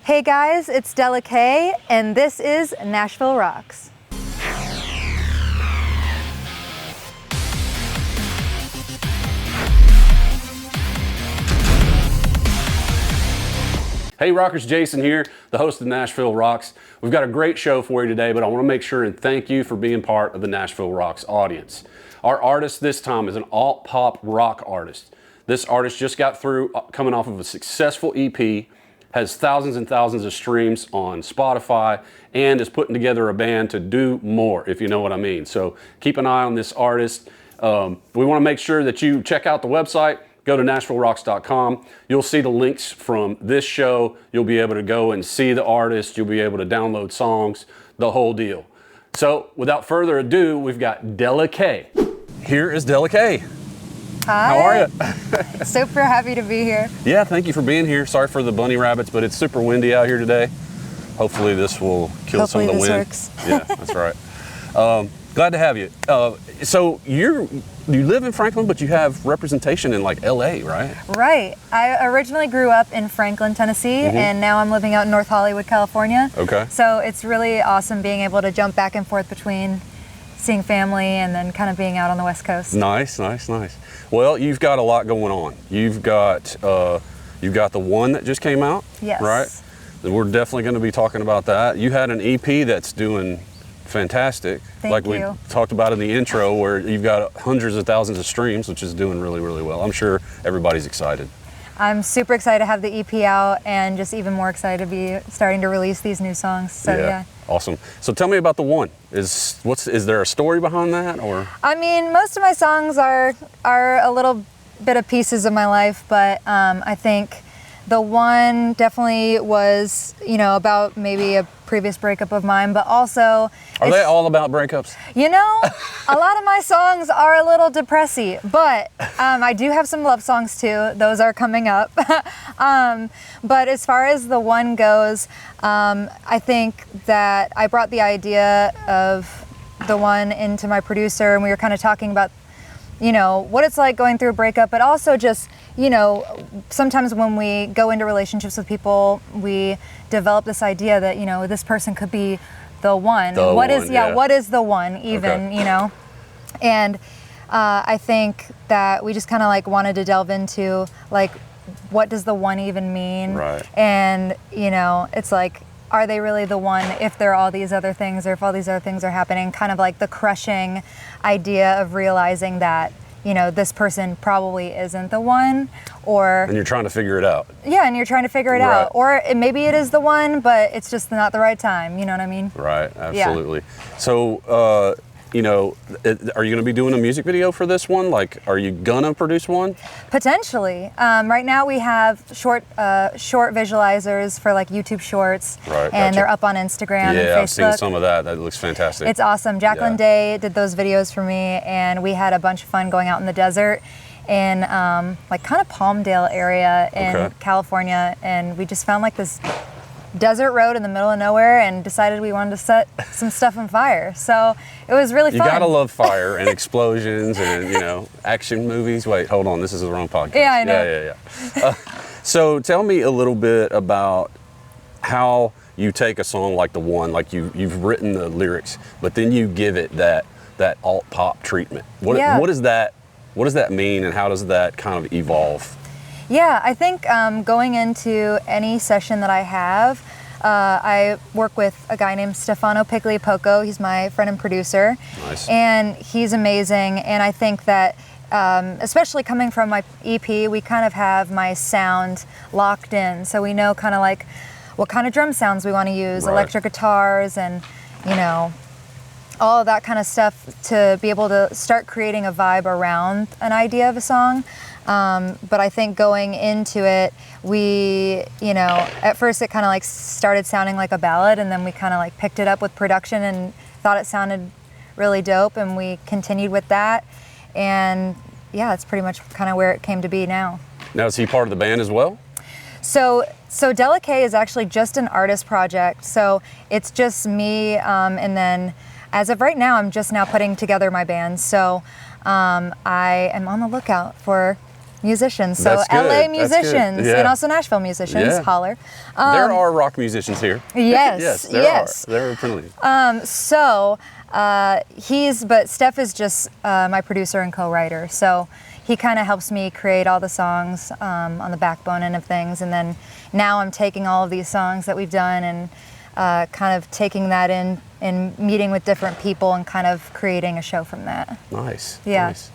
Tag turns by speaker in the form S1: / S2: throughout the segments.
S1: Hey guys, it's Dela, and this is Nashville Rocks.
S2: Hey Rockers, Jason here, the host of Nashville Rocks. We've got a great show for you today, but I want to make sure and thank you for being part of the Nashville Rocks audience. Our artist this time is an alt-pop rock artist. This artist just got through coming off of a successful EP, has thousands and thousands of streams on Spotify, and is putting together a band to do more, if you know what I mean. So keep an eye on this artist. We want to make sure that you check out the website. Go to NashvilleRocks.com. You'll see the links from this show. You'll be able to go and see the artist. You'll be able to download songs, the whole deal. So without further ado, we've got Dela. Here is Dela.
S1: Hi.
S2: How are you?
S1: Super happy to be here.
S2: Yeah, thank you for being here. Sorry for the bunny rabbits, but it's super windy out here today. Hopefully this will kill some of the wind.
S1: Works.
S2: Yeah, that's right. Glad to have you. So you live in Franklin, but you have representation in like LA, right?
S1: Right. I originally grew up in Franklin, Tennessee, and now I'm living out in North Hollywood, California.
S2: Okay.
S1: So it's really awesome being able to jump back and forth between seeing family and then kind of being out on the West Coast.
S2: Nice. Well, you've got a lot going on. You've got the one that just came out,
S1: yes.
S2: Right? We're definitely going to be talking about that. You had an EP that's doing fantastic.
S1: Thank
S2: we
S1: you.
S2: talked about in the intro, where you've got hundreds of thousands of streams, which is doing really, really well. I'm sure everybody's excited.
S1: I'm super excited to have the EP out and just even more excited to be starting to release these new songs. So yeah.
S2: Awesome. So tell me about the one. Is there a story behind that, or?
S1: I mean, most of my songs are a little bit of pieces of my life, but I think the one definitely was, about maybe a previous breakup of mine, but also...
S2: Are they all about breakups?
S1: A lot of my songs are a little depressy, but I do have some love songs too. Those are coming up. But as far as the one goes, I think that I brought the idea of the one into my producer, and we were kind of talking about what it's like going through a breakup, but also just, sometimes when we go into relationships with people, we develop this idea that, this person could be the one. What is the one even,
S2: okay.
S1: And I think that we just kind of like wanted to delve into like, what does the one even mean?
S2: Right.
S1: And, it's like, are they really the one if there are all these other things, or if all these other things are happening? Kind of like the crushing idea of realizing that, this person probably isn't the one, and
S2: you're trying to figure it out.
S1: Yeah, and you're trying to figure it out. Or maybe it is the one, but it's just not the right time, you know what I mean?
S2: Right, absolutely. Yeah. So, are you going to be doing a music video for this one? Like, are you gonna produce one?
S1: Potentially. Right now we have short visualizers for like YouTube Shorts,
S2: right,
S1: and they're up on Instagram and Facebook.
S2: Yeah, I've seen some of that. That looks fantastic.
S1: It's awesome. Jacqueline Day did those videos for me, and we had a bunch of fun going out in the desert in like kind of Palmdale area in California, and we just found like this desert road in the middle of nowhere and decided we wanted to set some stuff on fire. So it was really fun.
S2: You gotta love fire and explosions and, action movies. Wait, hold on. This is the wrong podcast.
S1: Yeah, I know.
S2: Yeah. So tell me a little bit about how you take a song like the one, like you've written the lyrics, but then you give it that alt pop treatment. What does that mean, and how does that kind of evolve?
S1: Yeah, I think going into any session that I have, I work with a guy named Stefano Pigliapoco. He's my friend and producer.
S2: Nice.
S1: And he's amazing. And I think that, especially coming from my EP, we kind of have my sound locked in. So we know kind of like what kind of drum sounds we want to use, electric guitars, and, all of that kind of stuff to be able to start creating a vibe around an idea of a song. But I think going into it, we, at first it kind of like started sounding like a ballad, and then we kind of like picked it up with production and thought it sounded really dope, and we continued with that. And yeah, it's pretty much kind of where it came to be now.
S2: Now, is he part of the band as well?
S1: So Dela is actually just an artist project. So it's just me, and then as of right now, I'm just now putting together my band. So I am on the lookout for musicians. So
S2: That's good.
S1: LA
S2: That's good.
S1: musicians
S2: Yeah.
S1: and also Nashville musicians,
S2: Yeah.
S1: holler.
S2: There are rock musicians here.
S1: Yes,
S2: yes, there
S1: yes.
S2: are. There are plenty.
S1: But Steph is just my producer and co-writer. So he kind of helps me create all the songs on the backbone end of things. And then now I'm taking all of these songs that we've done and kind of taking that in and meeting with different people and kind of creating a show from that.
S2: Nice.
S1: Yeah.
S2: Nice.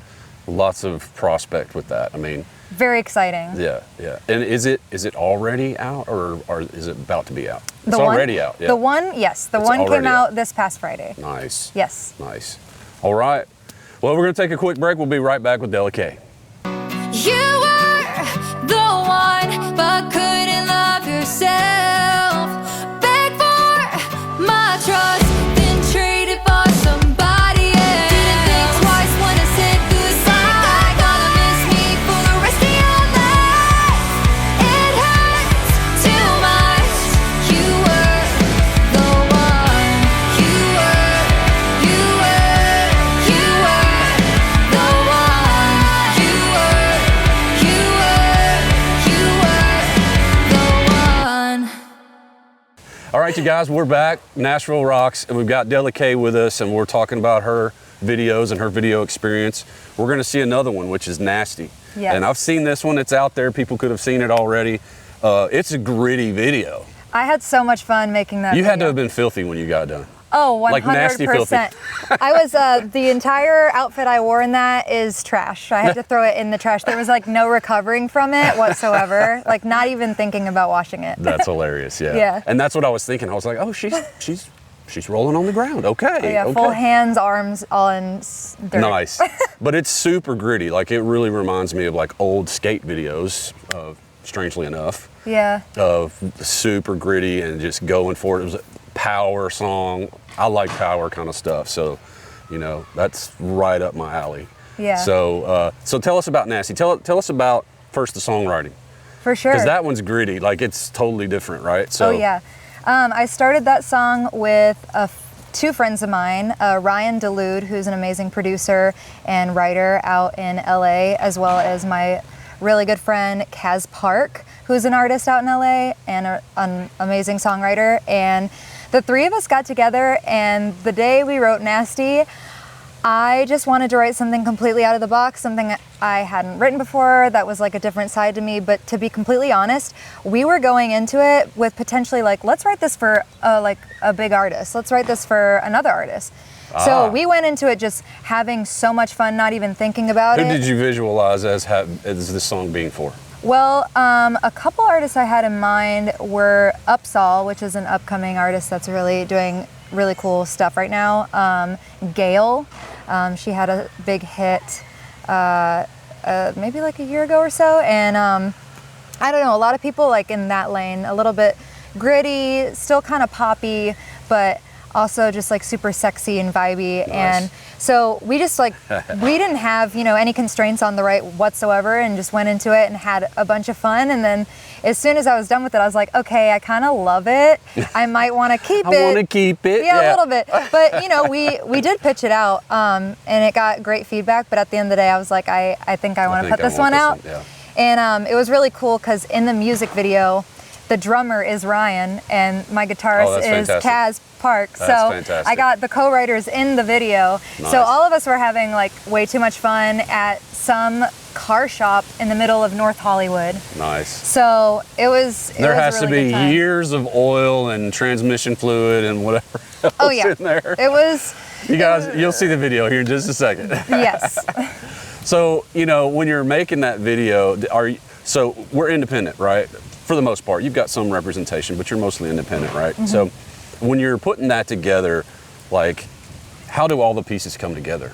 S2: Lots of prospect with that. I mean,
S1: Very exciting.
S2: yeah, yeah. And is it already out or is it about to be out?
S1: The
S2: It's
S1: one-
S2: already out. Yeah.
S1: The one, yes. The
S2: It's
S1: one came
S2: already
S1: out
S2: out.
S1: this past Friday.
S2: Nice.
S1: Yes.
S2: Nice. All right. Well, we're going to take a quick break. We'll be right back with Dela K.
S3: You were the one, but couldn't love yourself. Beg for my trust, then trade it for somebody else. Didn't think twice when I said goodbye. Gonna miss me for the rest of your life. It hurts too much. You were the one. You were the one. You were the one.
S2: All right, you guys, we're back. Nashville Rocks, and we've got Dela K with us, and we're talking about her videos and her video experience. We're going to see another one, which is Nasty.
S1: Yes.
S2: And I've seen this one. It's out there. People could have seen it already. It's a gritty video.
S1: I had so much fun making that
S2: You had to
S1: video.
S2: have been filthy when you got done.
S1: Oh, 100%.
S2: like nasty filthy.
S1: I was, the entire outfit I wore in that is trash. I had to throw it in the trash. There was like no recovering from it whatsoever. Like not even thinking about washing it.
S2: That's hilarious, yeah.
S1: Yeah.
S2: And that's what I was thinking. I was like, oh, she's rolling on the ground. Okay.
S1: Yeah,
S2: okay.
S1: full hands, arms, all in dirt.
S2: Nice. But it's super gritty. Like it really reminds me of like old skate videos, strangely enough,
S1: Yeah.
S2: of super gritty and just going for it. It was a power song. I like power kind of stuff. So, you know, that's right up my alley.
S1: Yeah.
S2: So tell us about Nasty. Tell us about first the songwriting.
S1: For sure.
S2: Because that one's gritty. Like it's totally different, right? So
S1: Oh yeah. I started that song with two friends of mine, Ryan Delude, who's an amazing producer and writer out in LA, as well as my really good friend Kaz Park, who's an artist out in LA and an amazing songwriter. And the three of us got together, and the day we wrote Nasty, I just wanted to write something completely out of the box, something I hadn't written before that was like a different side to me. But to be completely honest, we were going into it with potentially like, let's write this for like a big artist. Let's write this for another artist. So we went into it just having so much fun, not even thinking about
S2: who
S1: it.
S2: did you visualize as this song being for?
S1: Well, a couple artists I had in mind were Upsall, which is an upcoming artist that's really doing really cool stuff right now. Gail, she had a big hit maybe like a year ago or so. And I don't know, a lot of people like in that lane, a little bit gritty, still kind of poppy, but also just like super sexy and vibey.
S2: Nice.
S1: And so we just like, we didn't have, you know, any constraints on the right whatsoever and just went into it and had a bunch of fun. And then as soon as I was done with it, I was like, okay, I kind of love it. I might want to keep it.
S2: I want to keep it.
S1: Yeah, a little bit. But, you know, we did pitch it out and it got great feedback. But at the end of the day, I was like, I think I want to put this one out.
S2: Yeah.
S1: And it was really cool because in the music video, the drummer is Ryan and my guitarist is
S2: fantastic.
S1: Kaz Park.
S2: That's
S1: so
S2: fantastic.
S1: I got the co-writers in the video.
S2: Nice.
S1: So all of us were having like way too much fun at some car shop in the middle of North Hollywood.
S2: Nice.
S1: So it was
S2: There
S1: was a
S2: has to
S1: really
S2: be
S1: good time.
S2: years of oil and transmission fluid and whatever else
S1: Oh yeah.
S2: in there.
S1: It was
S2: You guys, you'll see the video here in just a second.
S1: yes.
S2: So, you know, when you're making that video, so we're independent, right? For the most part, you've got some representation, but you're mostly independent, right?
S1: Mm-hmm.
S2: So when you're putting that together, like, how do all the pieces come together?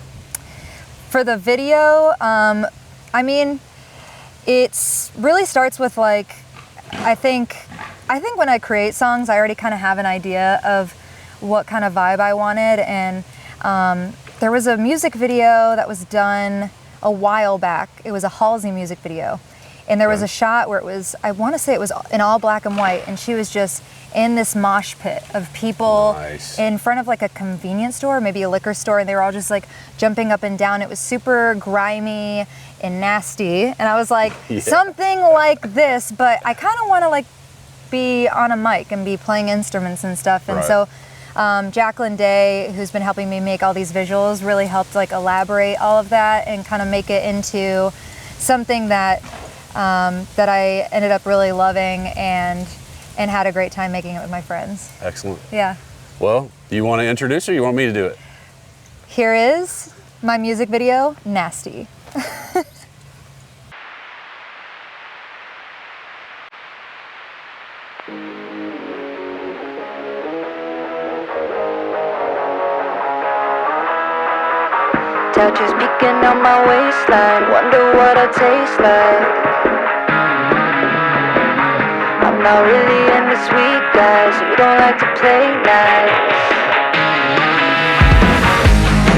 S1: For the video, I mean, it really starts with like, I think when I create songs, I already kind of have an idea of what kind of vibe I wanted. And there was a music video that was done a while back. It was a Halsey music video. And there was a shot where it was, I want to say it was in all black and white, and she was just in this mosh pit of people in front of like a convenience store, maybe a liquor store, and they were all just like jumping up and down. It was super grimy and nasty, and I was like, something like this, but I kind of want to like be on a mic and be playing instruments and stuff. And so Jacqueline Day, who's been helping me make all these visuals, really helped like elaborate all of that and kind of make it into something that that I ended up really loving and had a great time making it with my friends.
S2: Excellent.
S1: Yeah.
S2: Well, do you want to introduce or you want me to do it?
S1: Here is my music video, Nasty.
S4: Touches beacon on my waistline, wonder what I taste like. I'm not really into sweet guys, you don't like to play nice.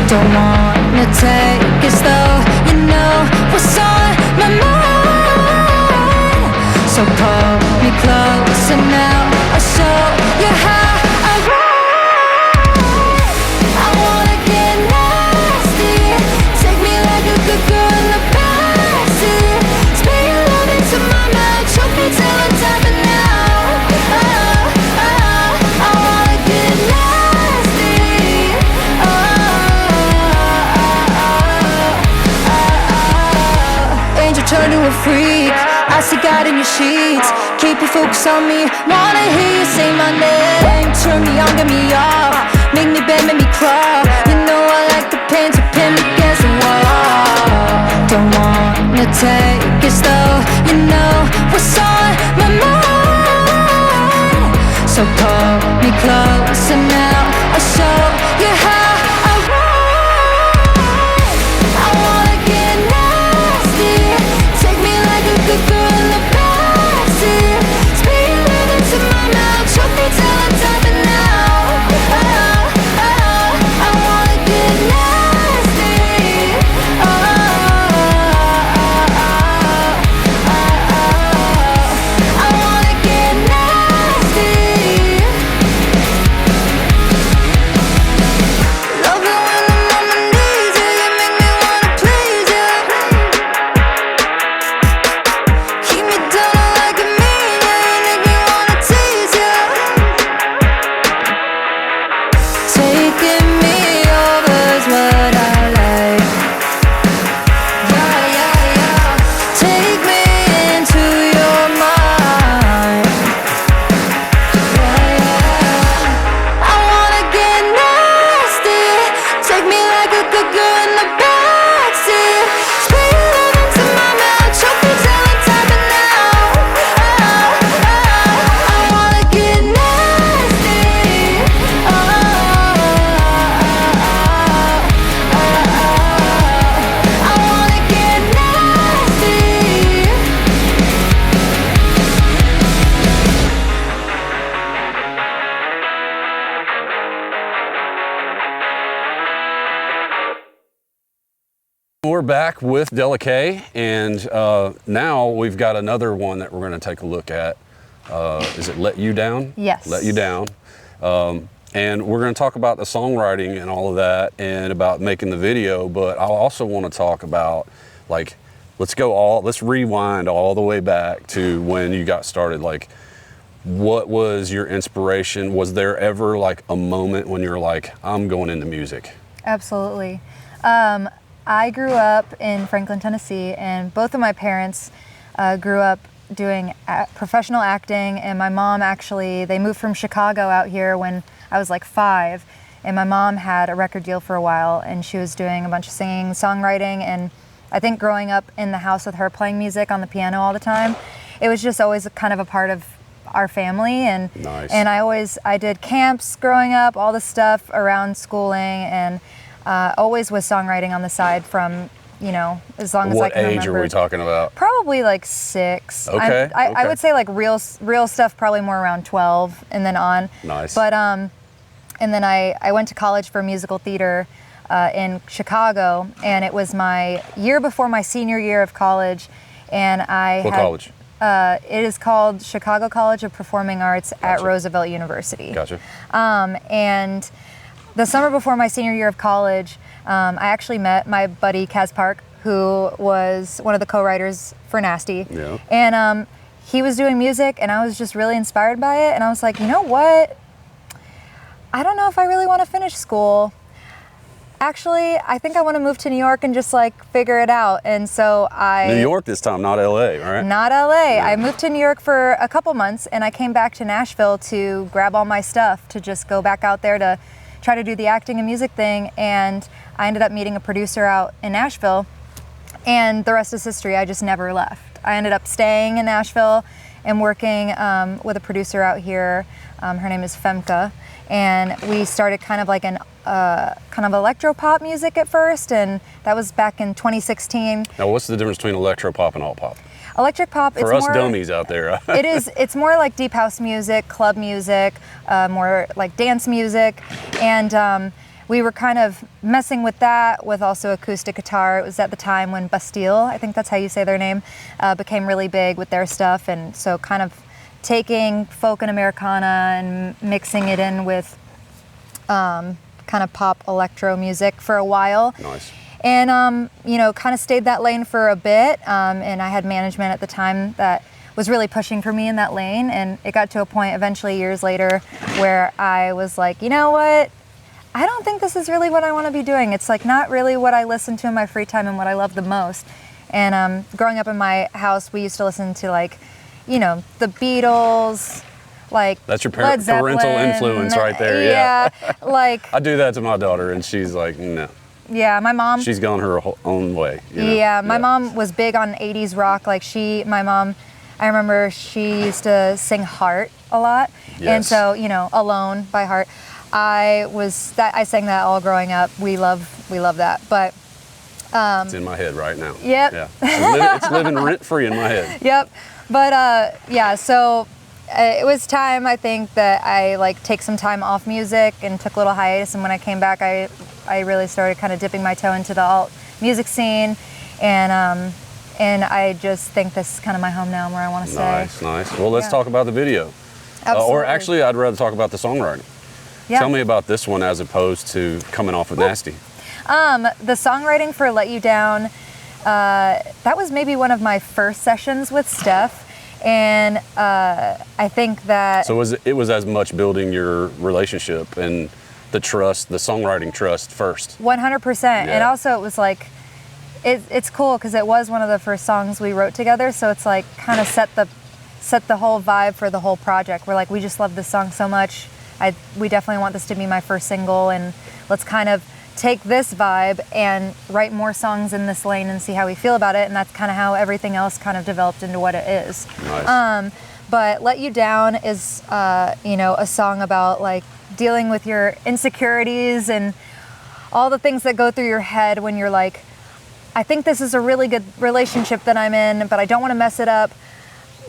S3: Don't wanna take it slow, you know what's on my mind. So pull me close and now I'll show you how I ride. I wanna get nasty, take me like a good girl in the backseat. Spit your love into my mouth, choke me till I'm tapping out. I wanna get nasty. Angel turn to a freak, I see God in your sheets. Keep your focus on me, wanna hear you say my name. Turn me on, get me off, make me bend, make me crawl. You know I like the pain, so pin me against the wall. Don't wanna take it slow, you know what's on my mind. So pull me close and now I'll show you how I ride. I wanna get nasty, take me like a good girl in the backseat. Spit your love into my mouth, choke me till I'm tapping out. I wanna get nasty. I wanna get nasty. Love it when I'm on my knees, yeah, you make me wanna please you. Keep me down like a mean, yeah, you make me wanna tease you. Taking me over's what I like. Yeah, yeah, yeah. Take me into your mind. Yeah, yeah. I wanna get nasty, take me like a good girl in the backseat. Spit your love into my mouth, choke me till I'm tapping out. I wanna get nasty. I wanna get nasty.
S2: We're back with Dela K, and now we've got another one that we're going to take a look at. Is it Let You Down?
S1: Yes.
S2: Let You Down. And we're going to talk about the songwriting and all of that and about making the video, but I also want to talk about, like, let's rewind all the way back to when you got started. Like, what was your inspiration? Was there ever like a moment when you're like, I'm going into music?
S1: Absolutely. I grew up in Franklin, Tennessee, and both of my parents grew up doing professional acting, and my mom actually, they moved from Chicago out here when I was like 5, and my mom had a record deal for a while, and she was doing a bunch of singing, songwriting, and I think growing up in the house with her playing music on the piano all the time, it was just always kind of a part of our family. And
S2: Nice.
S1: and I did camps growing up, all the stuff around schooling, and always was songwriting on the side from, you know, as long as I
S2: What
S1: can
S2: age
S1: remember.
S2: are we talking about?
S1: Probably like 6.
S2: Okay,
S1: I
S2: okay.
S1: would say like real stuff probably more around 12 and then on.
S2: Nice.
S1: But and then I went to college for musical theater in Chicago, and it was my year before my senior year of college, and
S2: What college?
S1: It is called Chicago College of Performing Arts at Roosevelt University.
S2: Gotcha.
S1: And the summer before my senior year of college, I actually met my buddy Kaz Park, who was one of the co-writers for Nasty.
S2: Yeah.
S1: And he was doing music, and I was just really inspired by it. And I was like, you know what? I don't know if I really want to finish school. Actually, I think I want to move to New York and just like figure it out. And so
S2: New York this time, not LA, right?
S1: Not LA. I moved to New York for a couple months, and I came back to Nashville to grab all my stuff to just go back out there to try to do the acting and music thing. And I ended up meeting a producer out in Nashville, and the rest is history. I just never left. I ended up staying in Nashville and working with a producer out here. Her name is Femke, and we started kind of like an kind of electro pop music at first, and that was back in 2016.
S2: Now, what's the difference between electro pop and alt pop?
S1: Electric pop,
S2: For us dummies out there.
S1: It's more like deep house music, club music, more like dance music, and we were kind of messing with that with also acoustic guitar. It was at the time when Bastille, I think that's how you say their name, became really big with their stuff, and so kind of taking folk and Americana and mixing it in with kind of pop electro music for a while.
S2: Nice.
S1: And, you know, kind of stayed that lane for a bit. And I had management at the time that was really pushing for me in that lane. And it got to a point eventually years later where I was like, you know what? I don't think this is really what I want to be doing. It's like not really what I listen to in my free time and what I love the most. And growing up in my house, we used to listen to like, you know, the Beatles, like
S2: that's your
S1: Led Zeppelin,
S2: parental influence right there.
S1: Yeah, like
S2: I do that to my daughter, and she's like, no.
S1: Yeah, my mom.
S2: She's gone her own way. You know?
S1: Yeah, my mom was big on 80s rock. Like my mom, I remember she used to sing Heart a lot.
S2: Yes.
S1: And so, you know, Alone by Heart. I sang that all growing up. We love that. But
S2: it's in my head right now.
S1: Yep.
S2: Yeah. It's living rent free in my head.
S1: Yep. But yeah, so it was time, I think, that I like take some time off music and took a little hiatus. And when I came back, I really started kind of dipping my toe into the alt music scene, and I just think this is kind of my home now and where I want to stay.
S2: Nice. Well, let's talk about the video.
S1: Absolutely.
S2: Or actually, I'd rather talk about the songwriting.
S1: Yeah.
S2: Tell me about this one as opposed to coming off of Nasty.
S1: The songwriting for Let You Down, that was maybe one of my first sessions with Steph. And I think that...
S2: So it was as much building your relationship and the trust, the songwriting trust first.
S1: 100%.
S2: Yeah.
S1: And also it was like, it's cool because it was one of the first songs we wrote together. So it's like kind of set the whole vibe for the whole project. We're like, we just love this song so much. We definitely want this to be my first single, and let's kind of take this vibe and write more songs in this lane and see how we feel about it. And that's kind of how everything else kind of developed into what it is.
S2: Nice.
S1: But Let You Down is, you know, a song about like dealing with your insecurities and all the things that go through your head when you're like, I think this is a really good relationship that I'm in, but I don't want to mess it up,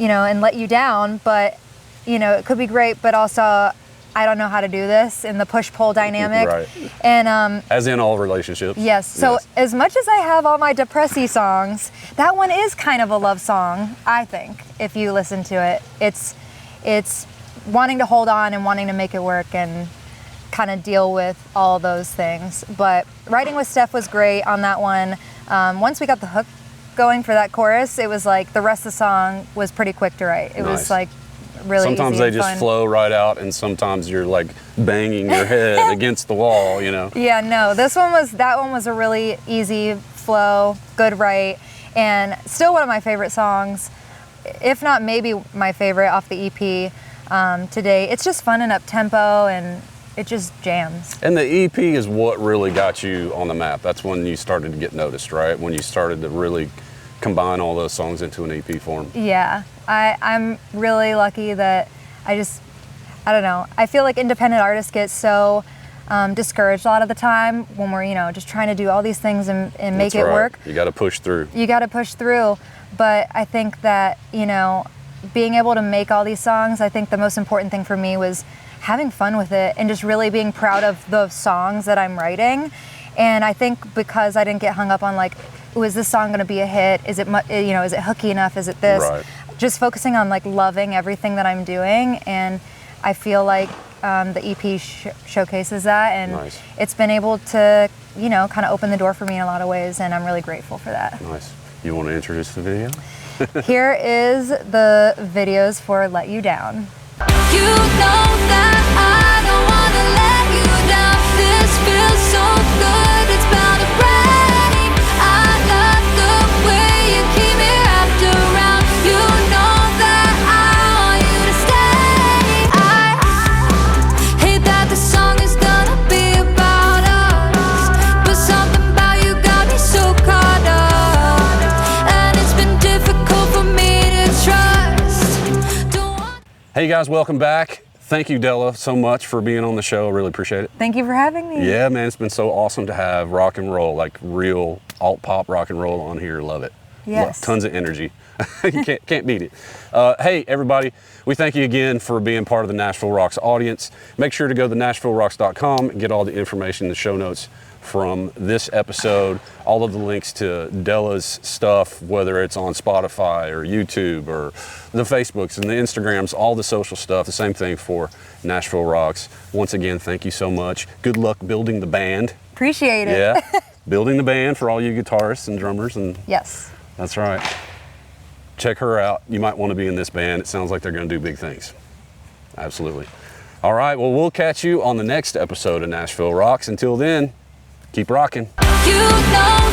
S1: you know, and let you down. But, you know, it could be great, but also I don't know how to do this in the push-pull dynamic.
S2: Right.
S1: And
S2: as in all relationships.
S1: yes. So as much as I have all my depressy songs, that one is kind of a love song, I think, if you listen to it. It's wanting to hold on and wanting to make it work and kind of deal with all those things. But writing with Steph was great on that one. Once we got the hook going for that chorus, it was like the rest of the song was pretty quick to write. It was like really
S2: sometimes
S1: easy
S2: they
S1: and
S2: just
S1: fun.
S2: flow right out, and sometimes you're like banging your head against the wall, you know.
S1: Yeah, no, that one was a really easy flow, good write, and still one of my favorite songs, if not maybe my favorite off the EP today. It's just fun and up tempo, and it just jams.
S2: And the EP is what really got you on the map. That's when you started to get noticed, right? When you started to really combine all those songs into an EP form.
S1: Yeah, I'm really lucky that I don't know. I feel like independent artists get so discouraged a lot of the time when we're, you know, just trying to do all these things and make it work.
S2: You got to push through.
S1: You got to push through. But I think that, you know, being able to make all these songs, I think the most important thing for me was having fun with it and just really being proud of the songs that I'm writing. And I think because I didn't get hung up on like is this song going to be a hit? Is it, is it hooky enough? Is it this?
S2: Right.
S1: Just focusing on like loving everything that I'm doing, and I feel like the EP showcases that, and
S2: Nice.
S1: it's been able to, kind of open the door for me in a lot of ways, and I'm really grateful for that.
S2: Nice. You want to introduce the video?
S1: Here is the videos for Let You Down.
S3: You know that I don't wanna let you down. This feels so good, it's bound to break. I love the way you keep me wrapped around. You know that I want you to stay. I hate that the song is gonna be about us, but something about you got me so caught up, and it's been difficult for me to trust.
S2: Hey guys, welcome back. Thank you, Dela, so much for being on the show. I really appreciate it.
S1: Thank you for having me.
S2: Yeah, man, it's been so awesome to have rock and roll, like real alt pop rock and roll on here. Love it.
S1: Yes.
S2: Tons of energy. You can't beat it. Hey, everybody, we thank you again for being part of the Nashville Rocks audience. Make sure to go to NashvilleRocks.com and get all the information in the show notes from this episode, all of the links to Dela's stuff, whether it's on Spotify or YouTube or the Facebooks and the Instagrams, all the social stuff, the same thing for Nashville Rocks. Once again, thank you so much. Good luck building the band.
S1: Appreciate it.
S2: Yeah, building the band for all you guitarists and drummers. And
S1: Yes.
S2: that's right. Check her out. You might want to be in this band. It sounds like they're going to do big things. Absolutely. All right, well, we'll catch you on the next episode of Nashville Rocks. Until then, keep rocking.
S3: You know